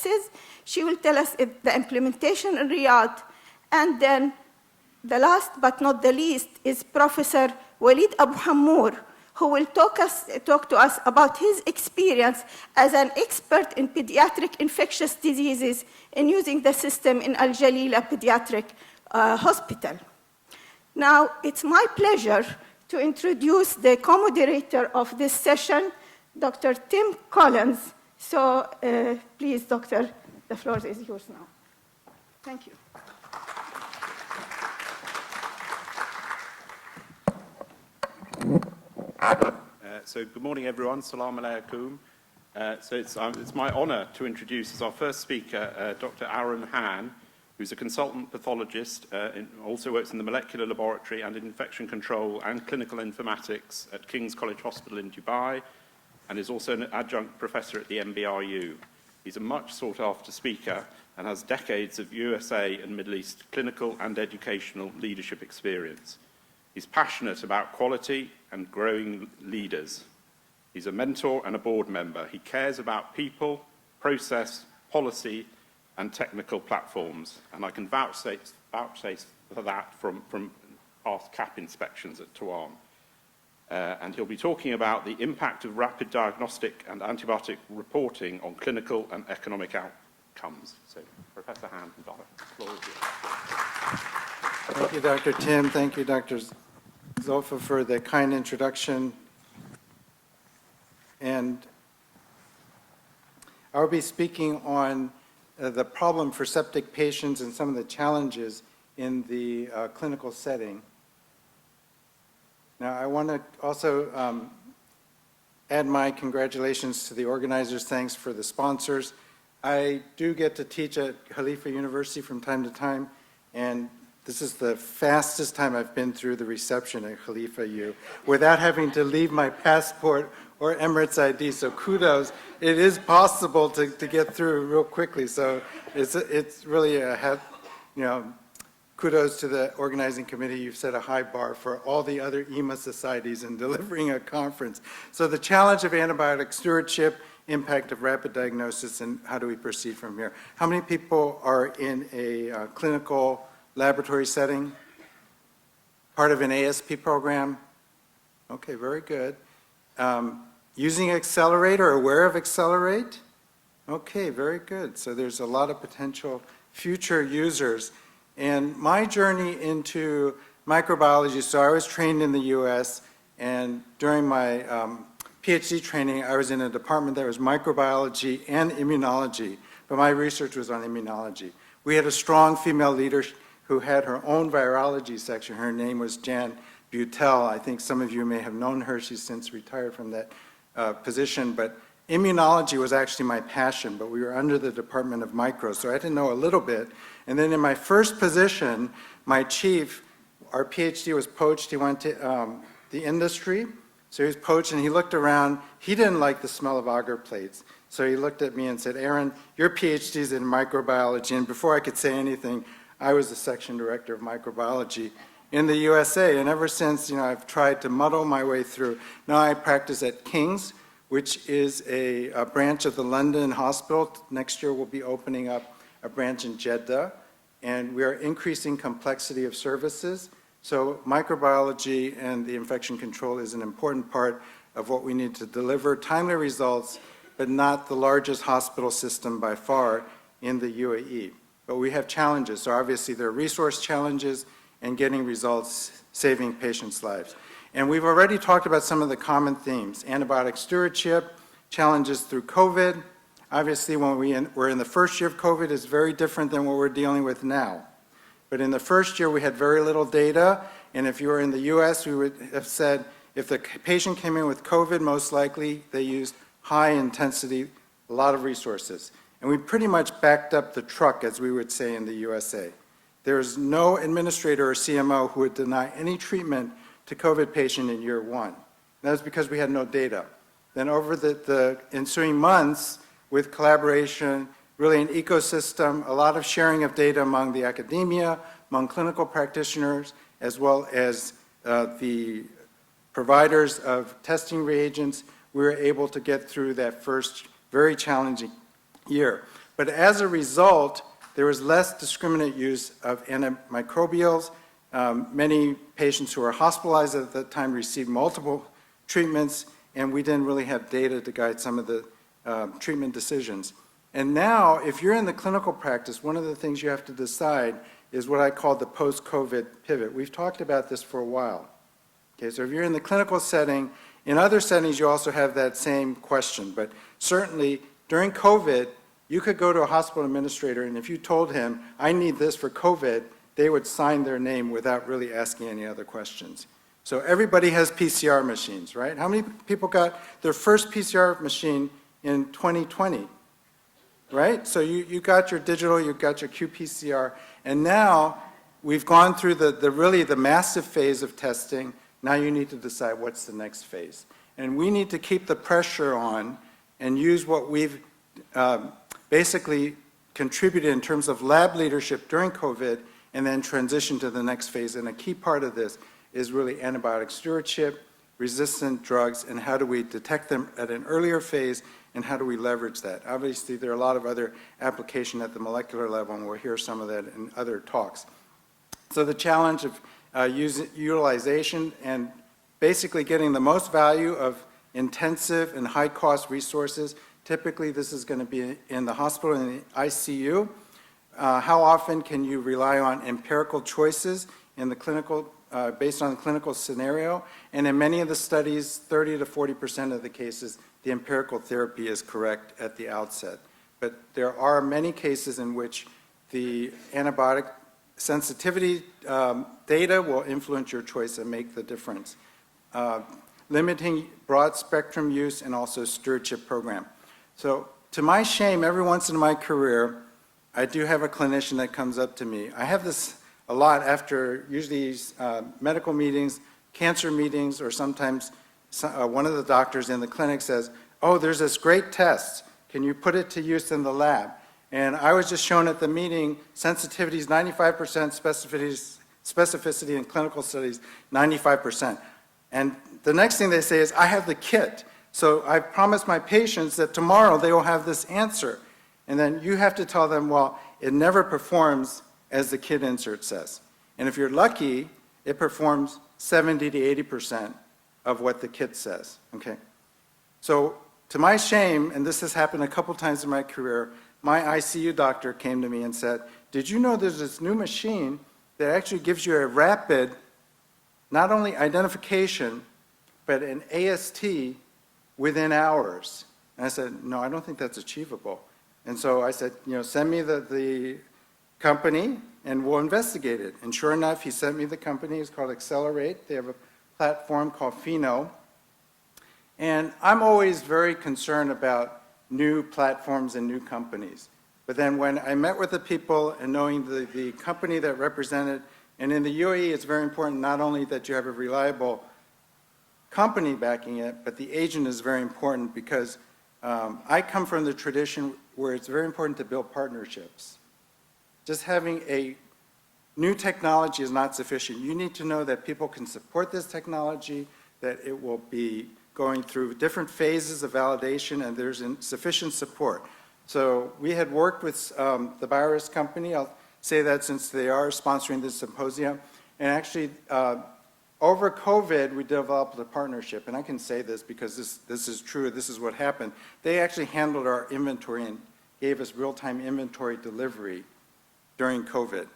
practices. She will tell us the implementation in Riyadh. And then the last but not the least is Professor Walid Abuhammour, who will talk to us about his experience as an expert in pediatric infectious diseases in using the system in Al Jalila Pediatric Hospital. Now, it's my pleasure to introduce the co-moderator of this session, Dr. Tim Collins. So please, Doctor, the floor is yours now. Thank you. So good morning, everyone. Salam alaikum. So it's my honor to introduce as our first speaker, Dr. Aaron Han, who's a consultant pathologist, also works in the molecular laboratory and in infection control and clinical informatics at King's College Hospital in Dubai, and is also an adjunct professor at the MBRU. He's a much sought-after speaker and has decades of USA and Middle East clinical and educational leadership experience. He's passionate about quality and growing leaders. He's a mentor and a board member. He cares about people, process, policy, and technical platforms. And I can vouchsafe for that from past CAP inspections at Tuam. And he'll be talking about the impact of rapid diagnostic and antibiotic reporting on clinical and economic outcomes. So, Professor Han, the floor is yours. Thank you, Dr. Tim. Thank you, Dr. Zulfa, for the kind introduction. And I'll be speaking on the problem for septic patients and some of the challenges in the clinical setting. Now, I want to also add my congratulations to the organizers. Thanks for the sponsors. I do get to teach at Khalifa University from time to time, and this is the fastest time I've been through the reception at Khalifa U without having to leave my passport or Emirates ID, so kudos. It is possible to get through real quickly, so it's really kudos to the organizing committee. You've set a high bar for all the other EMA societies in delivering a conference. So the challenge of antibiotic stewardship, impact of rapid diagnosis, and how do we proceed from here? How many people are in a clinical laboratory setting? Part of an ASP program? Okay, very good. Using Accelerate or aware of Accelerate? Okay, very good. So there's a lot of potential future users. And my journey into microbiology, so I was trained in the US, and during my PhD training, I was in a department that was microbiology and immunology, but my research was on immunology. We had a strong female leader who had her own virology section. Her name was Jan Butel. I think some of you may have known her. She's since retired from that position, but immunology was actually my passion, but we were under the Department of Micro, so I had to know a little bit. And then in my first position, my chief, our PhD was poached. He went to the industry, so he was poached, and he looked around. He didn't like the smell of agar plates, so he looked at me and said, Aaron, your PhD's in microbiology, and before I could say anything, I was the section director of microbiology in the USA, and ever since, I've tried to muddle my way through. Now I practice at King's, which is a branch of the London Hospital. Next year we'll be opening up a branch in Jeddah, and we are increasing complexity of services. So microbiology and the infection control is an important part of what we need to deliver timely results, but not the largest hospital system by far in the UAE. But we have challenges. So obviously there are resource challenges and getting results, saving patients' lives. And we've already talked about some of the common themes: antibiotic stewardship, challenges through COVID. Obviously, when we're in the first year of COVID, it's very different than what we're dealing with now. But in the first year, we had very little data, and if you were in the US, we would have said if the patient came in with COVID, most likely they used high intensity, a lot of resources. And we pretty much backed up the truck, as we would say in the USA. There's no administrator or CMO who would deny any treatment to COVID patient in year one. That was because we had no data. Then over the ensuing months, with collaboration, really an ecosystem, a lot of sharing of data among the academia, among clinical practitioners, as well as the providers of testing reagents, we were able to get through that first very challenging year. But as a result, there was less discriminate use of antimicrobials. Many patients who were hospitalized at that time received multiple treatments, and we didn't really have data to guide some of the treatment decisions. And now, if you're in the clinical practice, one of the things you have to decide is what I call the post-COVID pivot. We've talked about this for a while. Okay, so if you're in the clinical setting, in other settings you also have that same question, but certainly during COVID, you could go to a hospital administrator, and if you told him, I need this for COVID, they would sign their name without really asking any other questions. So everybody has PCR machines, right? How many people got their first PCR machine in 2020? Right? So you got your digital, you got your qPCR, and now we've gone through really the massive phase of testing. Now you need to decide what's the next phase. And we need to keep the pressure on and use what we've basically contributed in terms of lab leadership during COVID and then transition to the next phase. And a key part of this is really antibiotic stewardship, resistant drugs, and how do we detect them at an earlier phase, and how do we leverage that? Obviously, there are a lot of other applications at the molecular level, and we'll hear some of that in other talks. So the challenge of utilization and basically getting the most value of intensive and high-cost resources. Typically, this is going to be in the hospital, in the ICU. How often can you rely on empirical choices in the clinical, based on the clinical scenario? And in many of the studies, 30 to 40% of the cases, the empirical therapy is correct at the outset. But there are many cases in which the antibiotic sensitivity data will influence your choice and make the difference. Limiting broad spectrum use and also stewardship program. So to my shame, every once in my career, I do have a clinician that comes up to me. I have this a lot after usually medical meetings, cancer meetings, or sometimes one of the doctors in the clinic says, oh, there's this great test. Can you put it to use in the lab? And I was just shown at the meeting, sensitivity is 95%, specificity in clinical studies, 95%. And the next thing they say is, I have the kit. So I promised my patients that tomorrow they will have this answer. And then you have to tell them, well, it never performs as the kit insert says. And if you're lucky, it performs 70 to 80% of what the kit says, okay? So to my shame, and this has happened a couple times in my career, my ICU doctor came to me and said, did you know there's this new machine that actually gives you a rapid, not only identification, but an AST within hours? And I said, no, I don't think that's achievable. And so I said, send me the company and we'll investigate it. And sure enough, he sent me the company. It's called Accelerate. They have a platform called Pheno. And I'm always very concerned about new platforms and new companies. But then when I met with the people and knowing the company that represented, and in the UAE it's very important not only that you have a reliable company backing it, but the agent is very important because I come from the tradition where it's very important to build partnerships. Just having a new technology is not sufficient. You need to know that people can support this technology, that it will be going through different phases of validation, and there's sufficient support. So we had worked with the Virus company. I'll say that since they are sponsoring this symposium. And actually, over COVID, we developed a partnership. And I can say this because this is true. This is what happened. They actually handled our inventory and gave us real-time inventory delivery during COVID.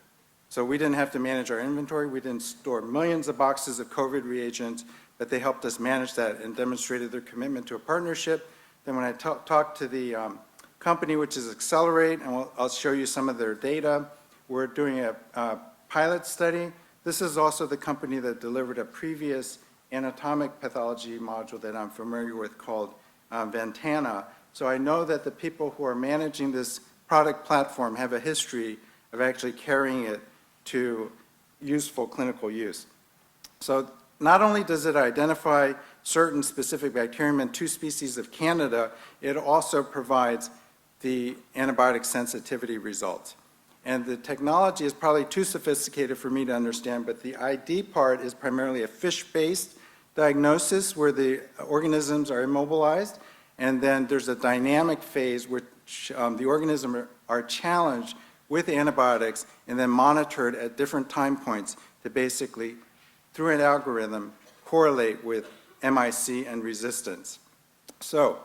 So we didn't have to manage our inventory. We didn't store millions of boxes of COVID reagents, but they helped us manage that and demonstrated their commitment to a partnership. Then when I talked to the company, which is Accelerate, and I'll show you some of their data, we're doing a pilot study. This is also the company that delivered a previous anatomic pathology module that I'm familiar with called Ventana. So I know that the people who are managing this product platform have a history of actually carrying it to useful clinical use. So not only does it identify certain specific bacterium and 2 species of Candida, it also provides the antibiotic sensitivity results. And the technology is probably too sophisticated for me to understand, but the ID part is primarily a fish-based diagnosis where the organisms are immobilized, and then there's a dynamic phase which the organism are challenged with antibiotics and then monitored at different time points to basically, through an algorithm, correlate with MIC and resistance. So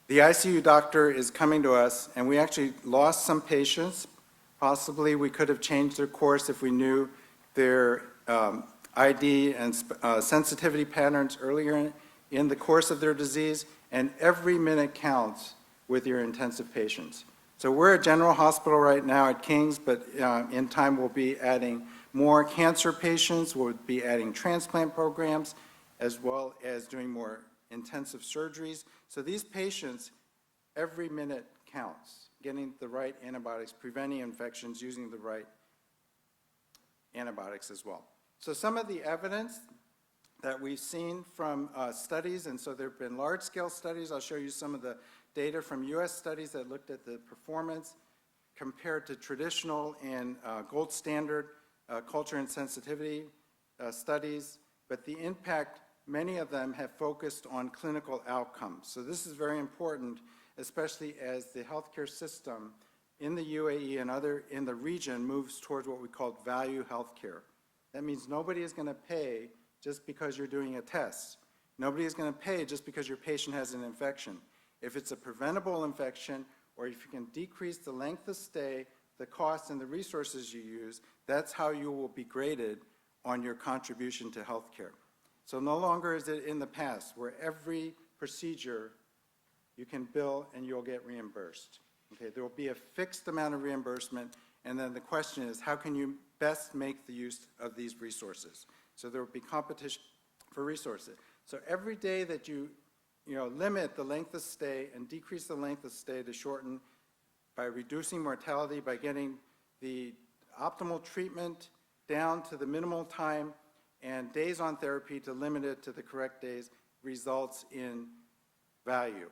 the ICU doctor is coming to us, and we actually lost some patients. Possibly we could have changed their course if we knew their ID and sensitivity patterns earlier in the course of their disease, and every minute counts with your intensive patients. So we're a general hospital right now at King's, but in time we'll be adding more cancer patients, we'll be adding transplant programs, as well as doing more intensive surgeries. So these patients, every minute counts, getting the right antibiotics, preventing infections, using the right antibiotics as well. So some of the evidence that we've seen from studies, and so there have been large-scale studies. I'll show you some of the data from US studies that looked at the performance compared to traditional and gold standard culture and sensitivity studies, but the impact, many of them have focused on clinical outcomes. So this is very important, especially as the healthcare system in the UAE and in the region moves towards what we call value healthcare. That means nobody is going to pay just because you're doing a test. Nobody is going to pay just because your patient has an infection. If it's a preventable infection, or if you can decrease the length of stay, the cost and the resources you use, that's how you will be graded on your contribution to healthcare. So no longer is it in the past where every procedure you can bill and you'll get reimbursed. Okay, there will be a fixed amount of reimbursement, and then the question is, how can you best make the use of these resources? So there will be competition for resources. So every day that you limit the length of stay and decrease the length of stay to shorten by reducing mortality, by getting the optimal treatment down to the minimal time and days on therapy to limit it to the correct days, results in value.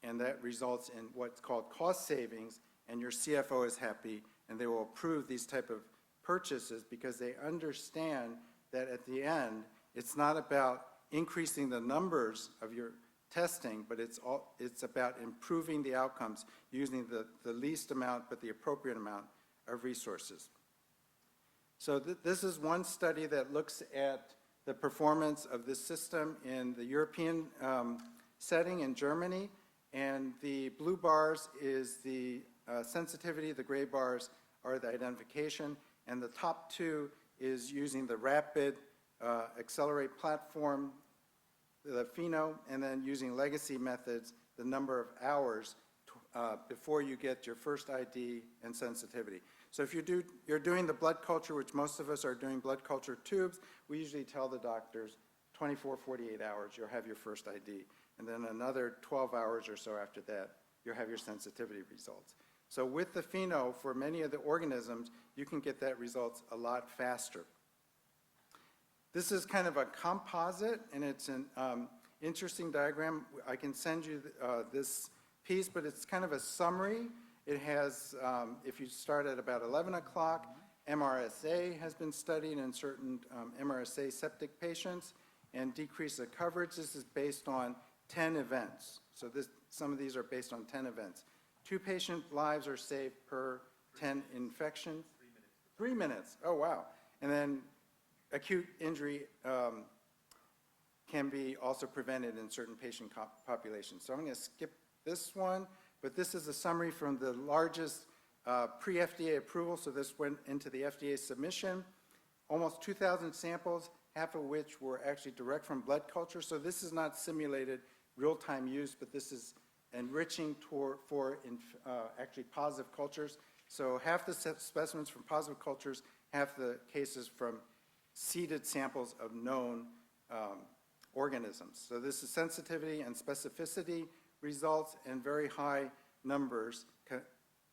And that results in what's called cost savings, and your CFO is happy, and they will approve these type of purchases because they understand that at the end, it's not about increasing the numbers of your testing, but it's about improving the outcomes using the least amount but the appropriate amount of resources. So this is one study that looks at the performance of this system in the European setting in Germany, and the blue bars is the sensitivity, the gray bars are the identification, and the top two is using the rapid accelerate platform, the Pheno, and then using legacy methods, the number of hours before you get your first ID and sensitivity. So if you're doing the blood culture, which most of us are doing blood culture tubes, we usually tell the doctors 24, 48 hours, you'll have your first ID. And then another 12 hours or so after that, you'll have your sensitivity results. So with the Pheno, for many of the organisms, you can get that results a lot faster. This is kind of a composite, and it's an interesting diagram. I can send you this piece, but it's kind of a summary. It has, if you start at about 11 o'clock, MRSA has been studied in certain MRSA septic patients and decrease of coverage. This is based on 10 events. So some of these are based on 10 events. 2 patient lives are saved per 10 infections. 3 minutes. 3 minutes, oh wow. And then acute injury can be also prevented in certain patient populations. So I'm going to skip this one, but this is a summary from the largest pre-FDA approval, so this went into the FDA submission. Almost 2,000 samples, half of which were actually direct from blood culture. So this is not simulated real-time use, but this is enriching for actually positive cultures. So half the specimens from positive cultures, half the cases from seeded samples of known organisms. So this is sensitivity and specificity results and very high numbers,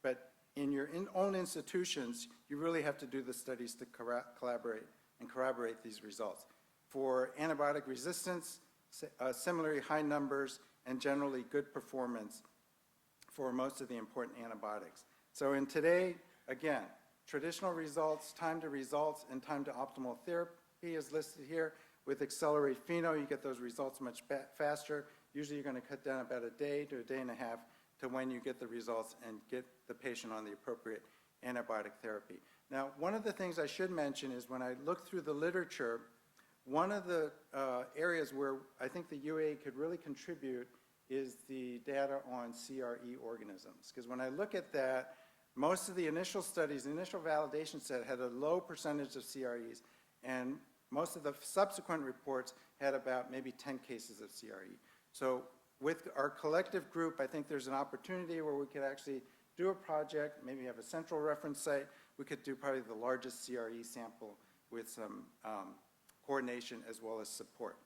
but in your own institutions, you really have to do the studies to collaborate and corroborate these results. For antibiotic resistance, similarly high numbers and generally good performance for most of the important antibiotics. So in today, again, traditional results, time to results, and time to optimal therapy is listed here. With Accelerate Pheno, you get those results much faster. Usually you're going to cut down about a day to a day and a half to when you get the results and get the patient on the appropriate antibiotic therapy. Now, one of the things I should mention is when I look through the literature, one of the areas where I think the UAE could really contribute is the data on CRE organisms. Because when I look at that, most of the initial studies, the initial validation set had a low percentage of CREs, and most of the subsequent reports had about maybe 10 cases of CRE. So with our collective group, I think there's an opportunity where we could actually do a project, maybe have a central reference site. We could do probably the largest CRE sample with some coordination as well as support.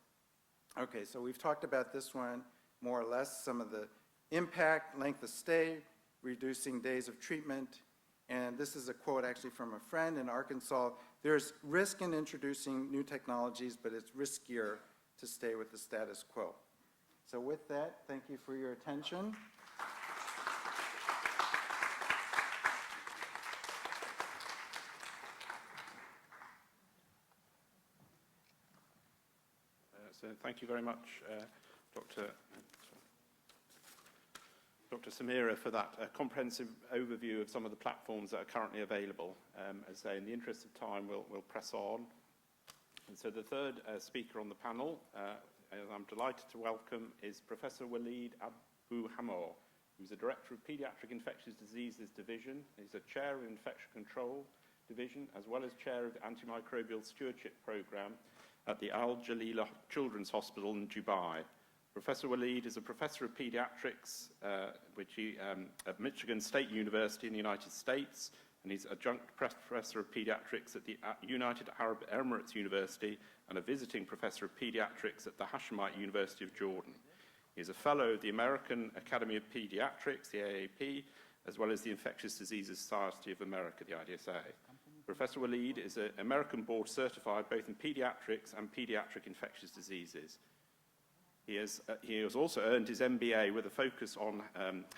Okay, so we've talked about this one more or less, some of the impact, length of stay, reducing days of treatment, and this is a quote actually from a friend in Arkansas. There's risk in introducing new technologies, but it's riskier to stay with the status quo. So with that, thank you for your attention. So thank you very much, Dr. Samira, for that comprehensive overview of some of the platforms that are currently available. As I say, in the interest of time, we'll press on. And so the third speaker on the panel, I'm delighted to welcome, is Professor Walid Abuhammour, who's the Director of Pediatric Infectious Diseases Division. He's a Chair of Infection Control Division, as well as Chair of the Antimicrobial Stewardship Program at the Jalila Children's Hospital in Dubai. Professor Walid is a Professor of Pediatrics at Michigan State University in the United States, and he's Adjunct Professor of Pediatrics at the United Arab Emirates University and a Visiting Professor of Pediatrics at the Hashemite University of Jordan. He is a Fellow of the American Academy of Pediatrics, the AAP, as well as the Infectious Diseases Society of America, the IDSA. Professor Walid is an American board certified both in pediatrics and pediatric infectious diseases. He has also earned his MBA with a focus on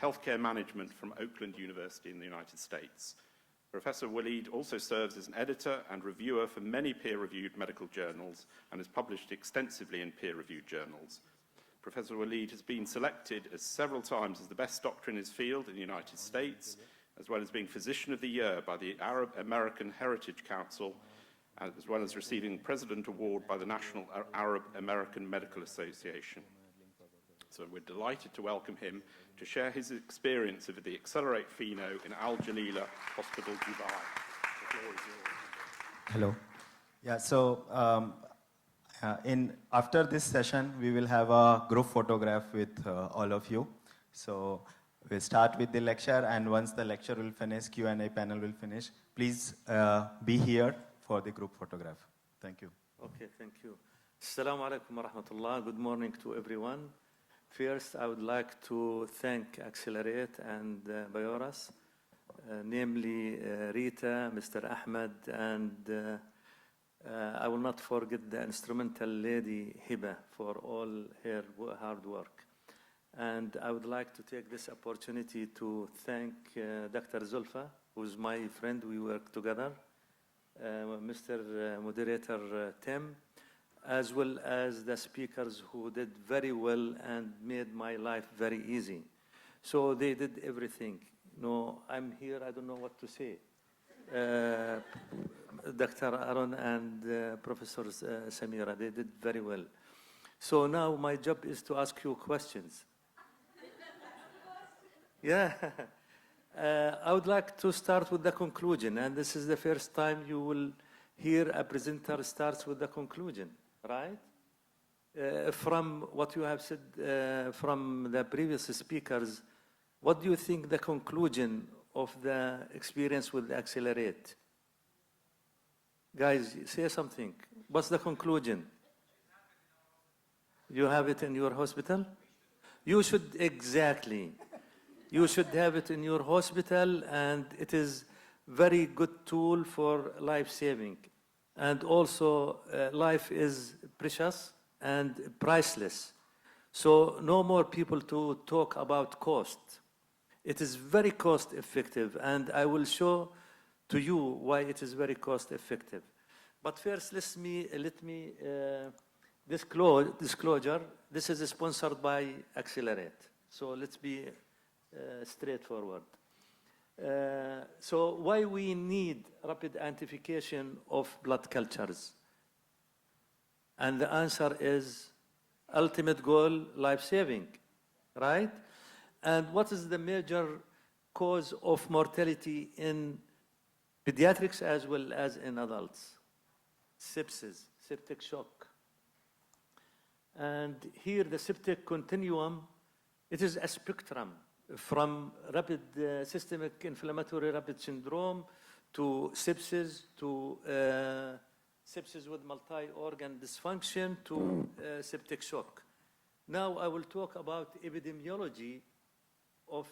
healthcare management from Oakland University in the United States. Professor Walid also serves as an editor and reviewer for many peer-reviewed medical journals and has published extensively in peer-reviewed journals. Professor Walid has been selected several times as the best doctor in his field in the United States, as well as being Physician of the Year by the Arab American Heritage Council, as well as receiving President Award by the National Arab American Medical Association. So we're delighted to welcome him to share his experience of the Accelerate Pheno in Al Jalila Hospital, Dubai. The floor is yours. Hello. Yeah, so after this session, we will have a group photograph with all of you. So we'll start with the lecture, and once the lecture will finish, Q&A panel will finish. Please be here for the group photograph. Thank you. Okay, thank you. Assalamu alaikum wa rahmatullah. Good morning to everyone. First, I would like to thank Accelerate and Bayoras, namely Rita, Mr. Ahmed, and I will not forget the instrumental lady Hiba for all her hard work. And I would like to take this opportunity to thank Dr. Zulfa, who's my friend. We work together, Mr. Moderator Tim, as well as the speakers who did very well and made my life very easy. So they did everything. No, I'm here, I don't know what to say. Dr. Aaron and Professor Samira, they did very well. So now my job is to ask you questions. Yeah. I would like to start with the conclusion, and this is the first time you will hear a presenter starts with the conclusion, right? From what you have said from the previous speakers, what do you think the conclusion of the experience with Accelerate? Guys, say something. What's the conclusion? You have it in your hospital? You should, exactly. You should have it in your hospital, and it is very good tool for life saving. And also, life is precious and priceless. So no more people to talk about cost. It is very cost effective, and I will show to you why it is very cost effective. But first, let me disclosure. This is sponsored by Accelerate. So let's be straightforward. So why we need rapid identification of blood cultures? And the answer is ultimate goal, life-saving, right? And what is the major cause of mortality in pediatrics as well as in adults? Sepsis, septic shock. And here the septic continuum, it is a spectrum from rapid systemic inflammatory rapid syndrome to sepsis with multi-organ dysfunction to septic shock. Now I will talk about epidemiology of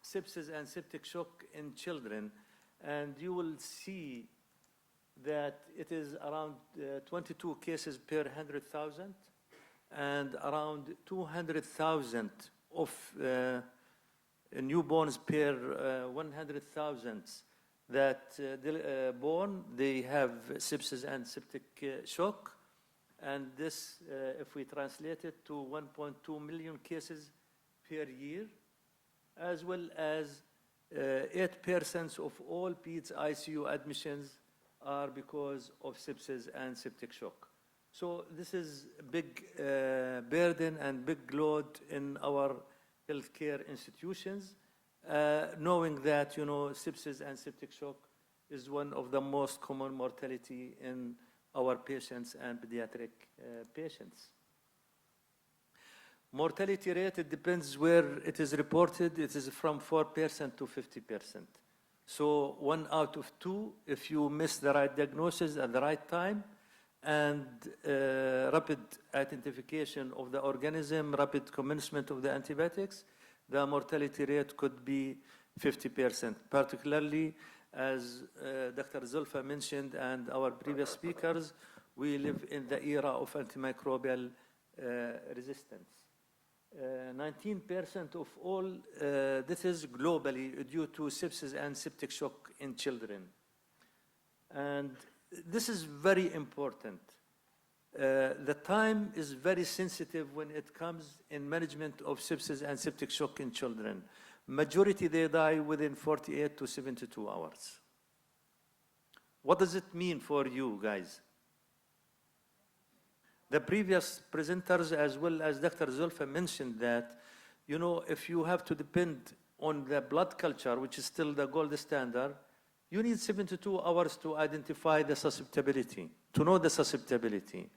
sepsis and septic shock in children, and you will see that it is around 22 cases per 100,000 and around 200,000 of newborns per 100,000 that born, they have sepsis and septic shock. And this, if we translate it to 1.2 million cases per year, as well as 8% of all PEDS ICU admissions are because of sepsis and septic shock. So this is a big burden and big load in our healthcare institutions, knowing that, you know, sepsis and septic shock is one of the most common mortality in our patients and pediatric patients. Mortality rate, it depends where it is reported. It is from 4% to 50%. So 1 out of 2, if you miss the right diagnosis at the right time, and rapid identification of the organism, rapid commencement of the antibiotics, the mortality rate could be 50%, particularly as Dr. Zulfa mentioned and our previous speakers, we live in the era of antimicrobial resistance. 19% of all deaths globally due to sepsis and septic shock in children. And this is very important. The time is very sensitive when it comes in management of sepsis and septic shock in children. Majority, they die within 48 to 72 hours. What does it mean for you guys? The previous presenters, as well as Dr. Zulfa, mentioned that, you know, if you have to depend on the blood culture, which is still the gold standard, you need 72 hours to identify the susceptibility, to know the susceptibility.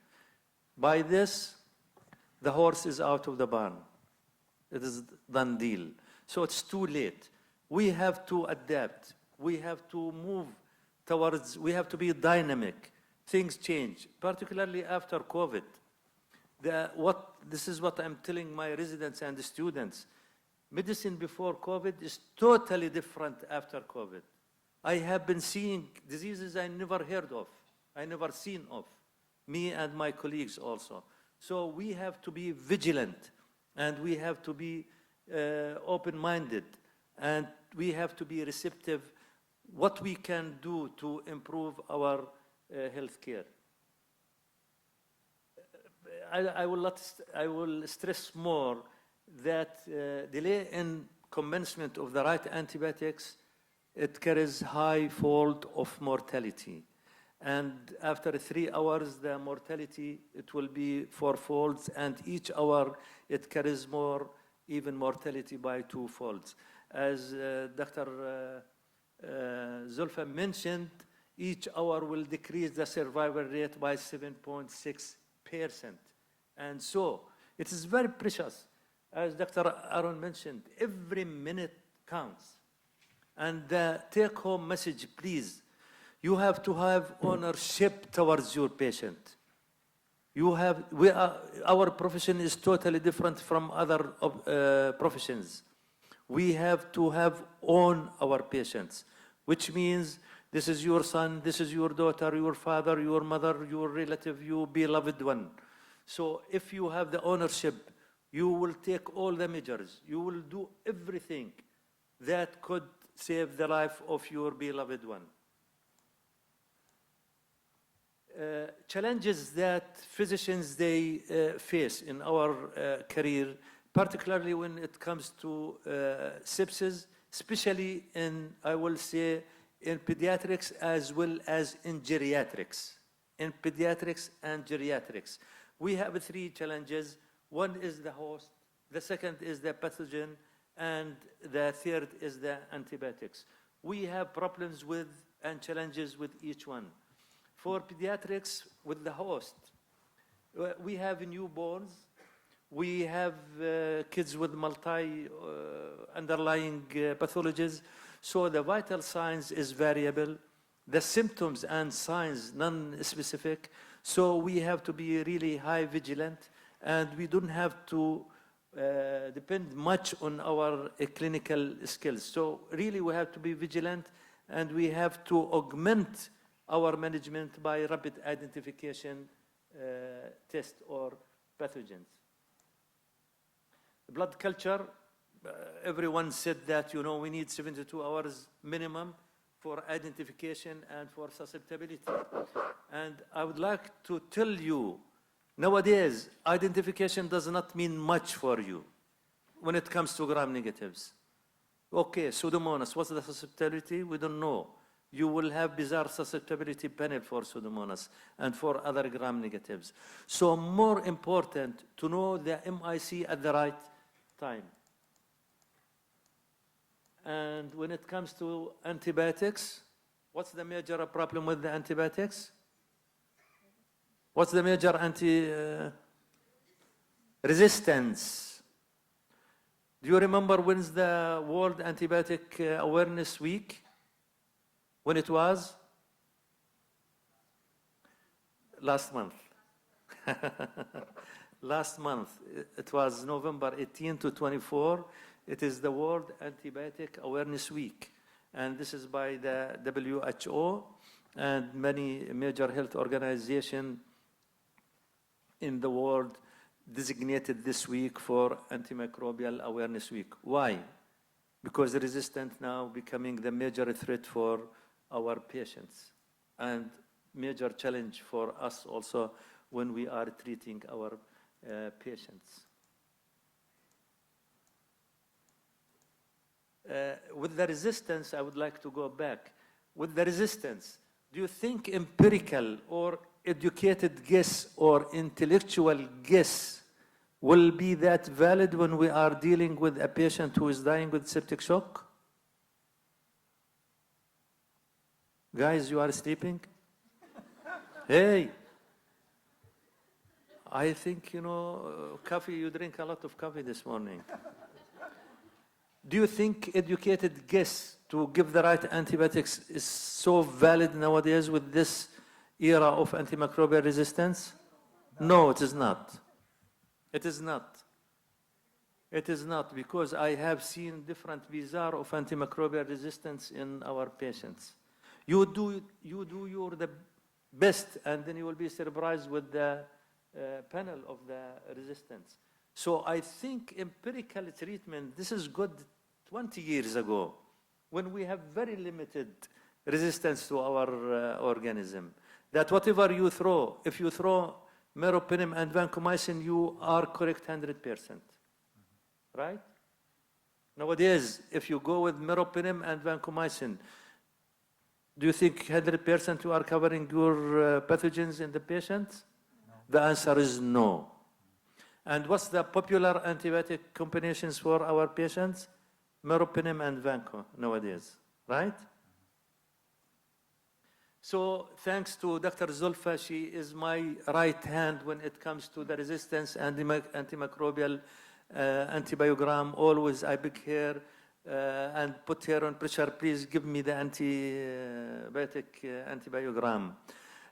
By this, the horse is out of the barn. It is done deal. So it's too late. We have to adapt. We have to move towards, we have to be dynamic. Things change, particularly after COVID. This is what I'm telling my residents and the students. Medicine before COVID is totally different after COVID. I have been seeing diseases I never heard of, I never seen of, me and my colleagues also. So we have to be vigilant, and we have to be open-minded, and we have to be receptive what we can do to improve our healthcare. I will stress more that delay in commencement of the right antibiotics, it carries high fold of mortality. And after 3 hours, the mortality, it will be 4 folds, and each hour it carries more, even mortality by 2 folds. As Dr. Zulfa mentioned, each hour will decrease the survival rate by 7.6%. And so it is very precious. As Dr. Aaron mentioned, every minute counts. And the take-home message, please, you have to have ownership towards your patient. Our profession is totally different from other professions. We have to have own our patients, which means this is your son, this is your daughter, your father, your mother, your relative, your beloved one. So if you have the ownership, you will take all the measures. You will do everything that could save the life of your beloved one. Challenges that physicians, they face in our career, particularly when it comes to sepsis, especially in, I will say, in pediatrics as well as in geriatrics. In pediatrics and geriatrics. We have three challenges. One is the host, the second is the pathogen, and the third is the antibiotics. We have problems with and challenges with each one. For pediatrics, with the host, we have newborns, we have kids with underlying pathologies, so the vital signs is variable, the symptoms and signs non-specific, so we have to be really high vigilant, and we don't have to depend much on our clinical skills. So really we have to be vigilant, and we have to augment our management by rapid identification test or pathogens. Blood culture, everyone said that, you know, we need 72 hours minimum for identification and for susceptibility. And I would like to tell you, nowadays, identification does not mean much for you when it comes to gram negatives. Okay, Pseudomonas, what's the susceptibility? We don't know. You will have bizarre susceptibility panel for Pseudomonas and for other gram negatives. So more important to know the MIC at the right time. And when it comes to antibiotics, what's the major problem with the antibiotics? What's the major resistance? Do you remember when's the World Antibiotic Awareness Week? When it was? Last month. Last month. It was November 18 to 24. It is the World Antibiotic Awareness Week. And this is by the WHO and many major health organizations in the world designated this week for Antimicrobial Awareness Week. Why? Because the resistant now becoming the major threat for our patients and major challenge for us also when we are treating our patients. With the resistance, I would like to go back. With the resistance, do you think empirical or educated guess or intellectual guess will be that valid when we are dealing with a patient who is dying with septic shock? Guys, you are sleeping? Hey, I think, you know, coffee, you drink a lot of coffee this morning. Do you think educated guess to give the right antibiotics is so valid nowadays with this era of antimicrobial resistance? No, it is not. It is not. It is not, because I have seen different bizarre of antimicrobial resistance in our patients. You do your the best, and then you will be surprised with the panel of the resistance. So I think empirical treatment, this is good 20 years ago, when we have very limited resistance to our organism. That whatever you throw, if you throw meropenem and vancomycin, you are correct 100%. Right? Nowadays, if you go with meropenem and vancomycin, do you think 100% you are covering your pathogens in the patient? No. The answer is no. And what's the popular antibiotic combinations for our patients? Meropenem and vanco nowadays, right? So thanks to Dr. Zulfa, she is my right hand when it comes to the resistance and the antimicrobial antibiogram. Always I pick her and put her on pressure. Please give me the antibiotic antibiogram.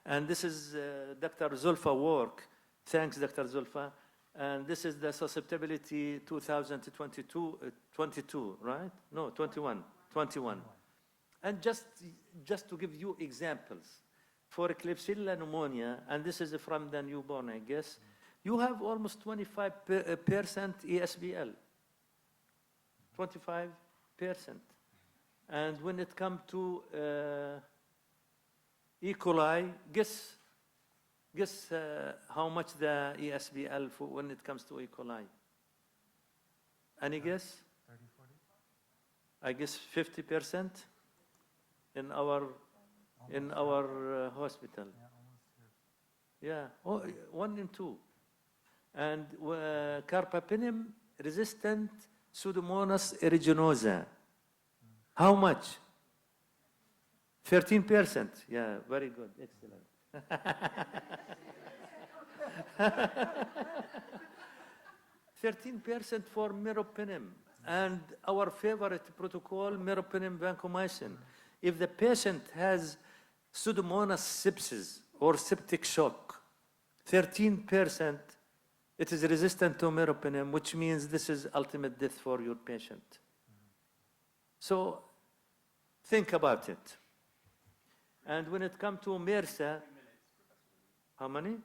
And this is Dr. Zulfa work. Thanks, Dr. Zulfa. And this is the susceptibility 2022, 22, right? No, 21. And just to give you examples, for Klebsiella pneumonia, and this is from the newborn, I guess, you have almost 25% ESBL. 25%. And when it comes to E. coli, guess how much the ESBL for when it comes to E. coli? Any guess? I guess 50% in our hospital. Yeah, 1 in 2. And carbapenem resistant Pseudomonas aeruginosa. How much? 13%. Yeah, very good. Excellent. 13% for meropenem. And our favorite protocol, meropenem vancomycin. If the patient has Pseudomonas sepsis or septic shock, 13%, it is resistant to meropenem, which means this is ultimate death for your patient. So think about it. And when it comes to MRSA, how many?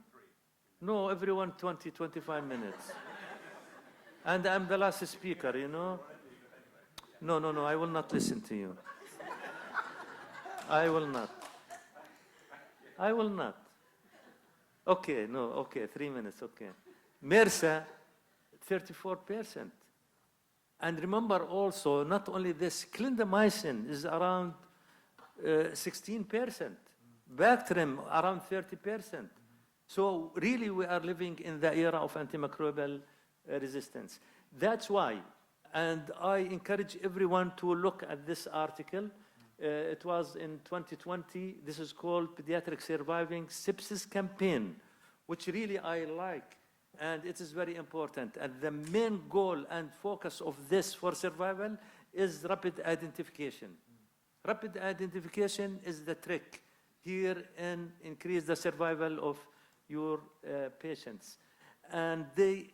No, everyone 20, 25 minutes. And I'm the last speaker, you know. No, I will not listen to you. I will not. Okay, 3 minutes, okay. MRSA, 34%. And remember also, not only this, clindamycin is around 16%. Bactrim around 30%. So really we are living in the era of antimicrobial resistance. That's why, and I encourage everyone to look at this article. It was in 2020. This is called Pediatric Surviving Sepsis Campaign, which really I like, and it is very important. And the main goal and focus of this for survival is rapid identification. Rapid identification is the trick here and increase the survival of your patients. And they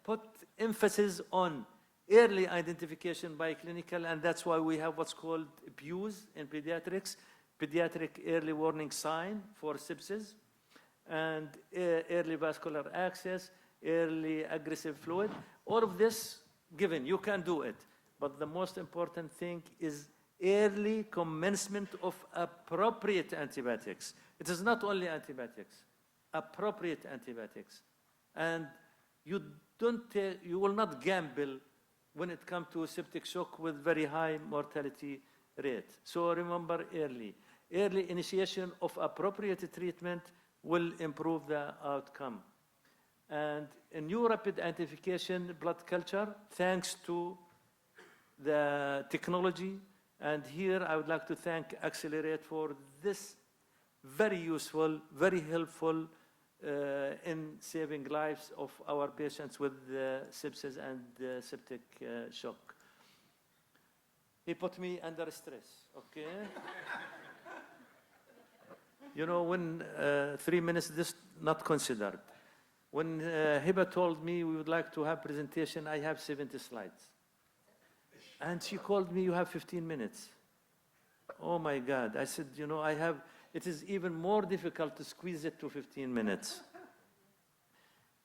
put emphasis on early identification by clinical, and that's why we have what's called PEWS in pediatrics, pediatric early warning sign for sepsis, and early vascular access, early aggressive fluid. All of this given, you can do it. But the most important thing is early commencement of appropriate antibiotics. It is not only antibiotics, appropriate antibiotics. And you will not gamble when it comes to septic shock with very high mortality rate. So remember early initiation of appropriate treatment will improve the outcome. And a new rapid identification blood culture, thanks to the technology. And here I would like to thank Accelerate for this very useful, very helpful in saving lives of our patients with sepsis and septic shock. He put me under stress, okay? You know, when 3 minutes, this not considered. When Hiba told me we would like to have presentation, I have 70 slides. And she called me, you have 15 minutes. Oh my God. I said, you know, it is even more difficult to squeeze it to 15 minutes.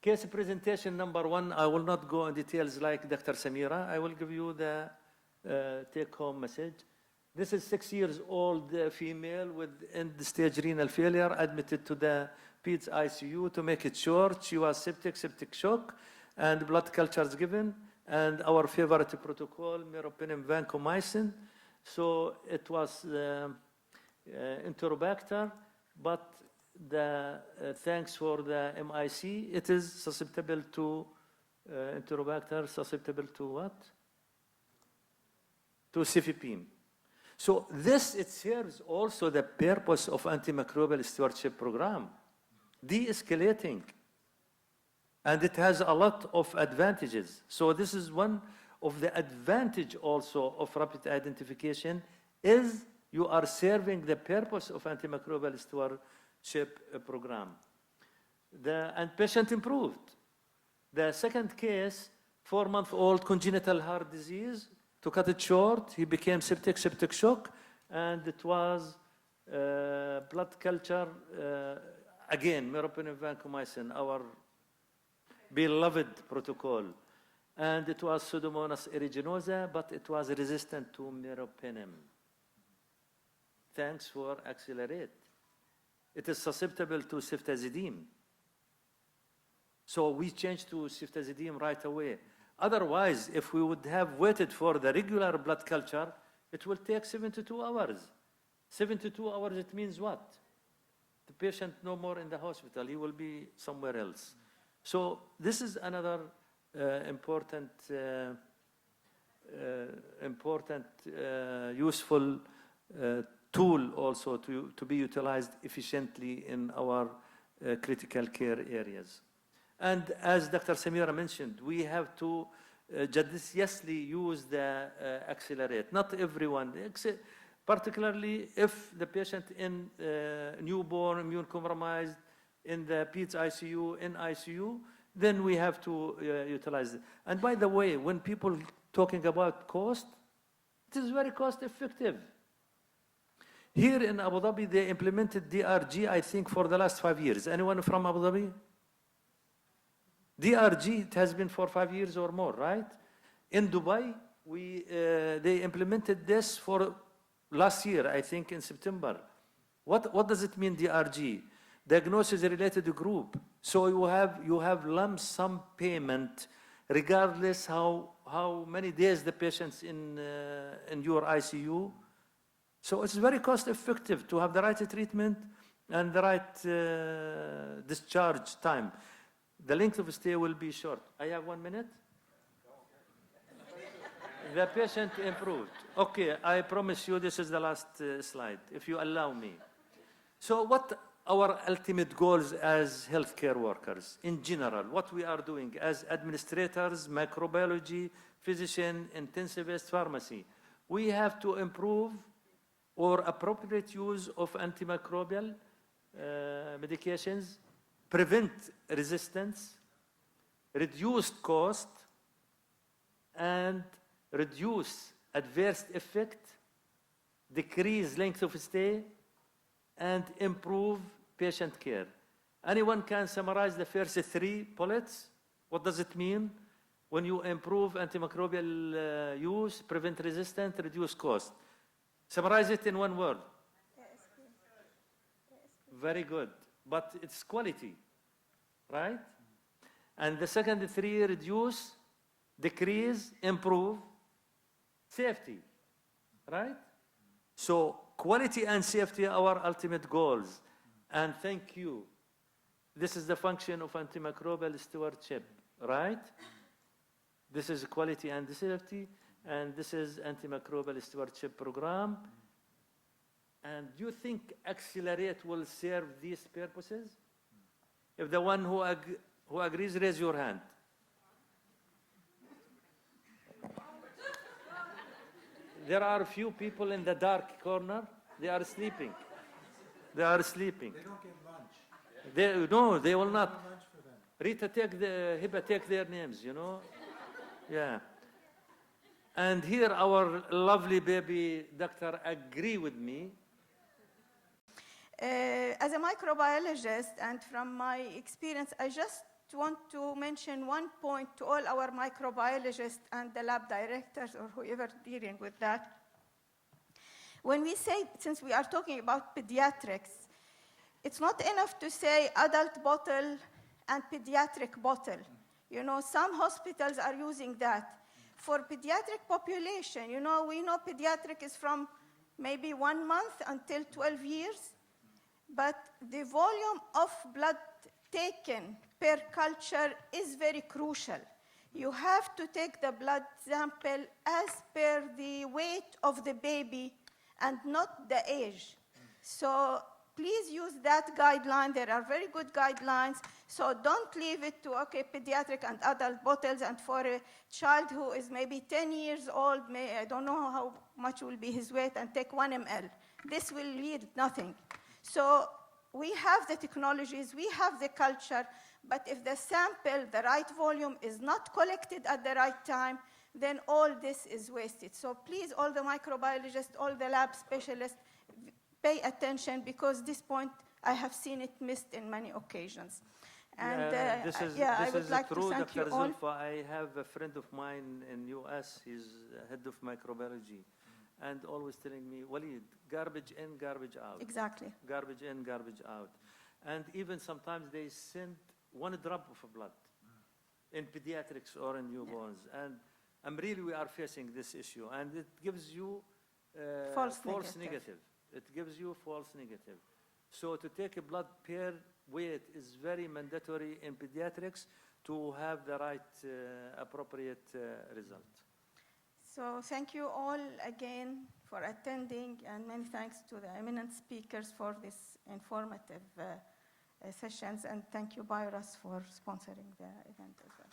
Case presentation number 1, I will not go in details like Dr. Samira. I will give you the take-home message. This is 6 years old female with end-stage renal failure admitted to the PEDS ICU. To make it short, she was septic shock, and blood cultures given, and our favorite protocol, meropenem vancomycin. So it was Enterobacter, but thanks for the MIC, it is susceptible to Enterobacter, susceptible to what? To cefepime. So this, it serves also the purpose of antimicrobial stewardship program, de-escalating. And it has a lot of advantages. So this is one of the advantage also of rapid identification is you are serving the purpose of antimicrobial stewardship program. And patient improved. The second case, 4-month-old congenital heart disease. To cut it short, he became septic shock, and it was blood culture, again, meropenem vancomycin, our beloved protocol. And it was Pseudomonas aeruginosa, but it was resistant to meropenem. Thanks for Accelerate. It is susceptible to ceftazidime. So we changed to ceftazidime right away. Otherwise, if we would have waited for the regular blood culture, it will take 72 hours. 72 hours, it means what? The patient no more in the hospital, he will be somewhere else. So this is another important, useful tool also to be utilized efficiently in our critical care areas. And as Dr. Samira mentioned, we have to judiciously use the accelerate. Not everyone, particularly if the patient in newborn, immune compromised, in the PEDS ICU, in ICU, then we have to utilize it. And by the way, when people talking about cost, it is very cost effective. Here in Abu Dhabi, they implemented DRG, I think, for the last 5 years. Anyone from Abu Dhabi? DRG, it has been for 5 years or more, right? In Dubai, they implemented this for last year, I think, in September. What does it mean, DRG? Diagnosis related group. So you have lump sum payment, regardless how many days the patient's in your ICU. So it's very cost effective to have the right treatment and the right discharge time. The length of stay will be short. I have 1 minute. The patient improved. Okay, I promise you this is the last slide, if you allow me. So what our ultimate goals as healthcare workers in general, what we are doing as administrators, microbiology, physician, intensivist, pharmacy, we have to improve or appropriate use of antimicrobial medications, prevent resistance, reduce cost, and reduce adverse effect, decrease length of stay, and improve patient care. Anyone can summarize the first 3 bullets? What does it mean? When you improve antimicrobial use, prevent resistance, reduce cost. Summarize it in 1 word. Very good. But it's quality, right? And the second 3, reduce, decrease, improve, safety, right? So quality and safety are our ultimate goals. And thank you. This is the function of antimicrobial stewardship, right? This is quality and safety, and this is antimicrobial stewardship program. And do you think Accelerate will serve these purposes? If the one who agrees, raise your hand. There are a few people in the dark corner. They are sleeping. They are sleeping. They don't get lunch. No, they will not. No lunch for them. Rita, Hiba, take their names, you know? Yeah. And here our lovely baby doctor agree with me. As a microbiologist and from my experience, I just want to mention 1 point to all our microbiologists and the lab directors or whoever dealing with that. When we say, since we are talking about pediatrics, it's not enough to say adult bottle and pediatric bottle. You know, some hospitals are using that. For pediatric population, you know, we know pediatric is from maybe 1 month until 12 years, but the volume of blood taken per culture is very crucial. You have to take the blood sample as per the weight of the baby and not the age. So please use that guideline. There are very good guidelines. So don't leave it to, okay, pediatric and adult bottles, and for a child who is maybe 10 years old, I don't know how much will be his weight, and take 1 ml. This will yield nothing. So we have the technologies, we have the culture, but if the sample, the right volume, is not collected at the right time, then all this is wasted. So please, all the microbiologists, all the lab specialists, pay attention, because this point, I have seen it missed in many occasions. And I would like to thank you all. Zulfa, I have a friend of mine in US, he's head of microbiology, and always telling me, Walid, garbage in, garbage out. Exactly. Garbage in, garbage out. And even sometimes they send 1 drop of blood in pediatrics or in newborns. And we are facing this issue, and it gives you False negative. It gives you false negative. So to take a blood per weight is very mandatory in pediatrics to have the right appropriate result. So thank you all again for attending, and many thanks to the eminent speakers for this informative sessions, and thank you, Virus, for sponsoring the event as well.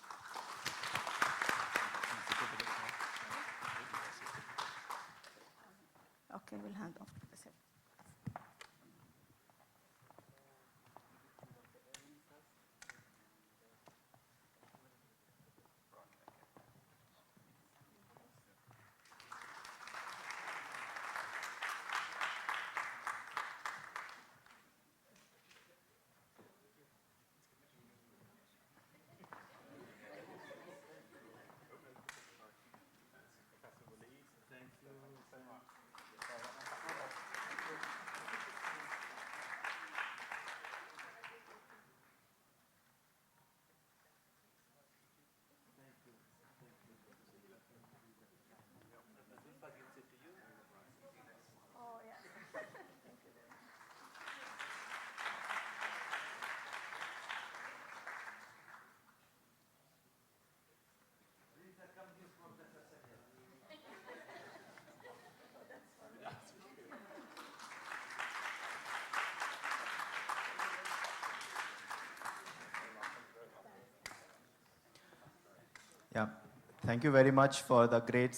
Okay, we'll hand off to the secretary. Yeah, thank you very much for the great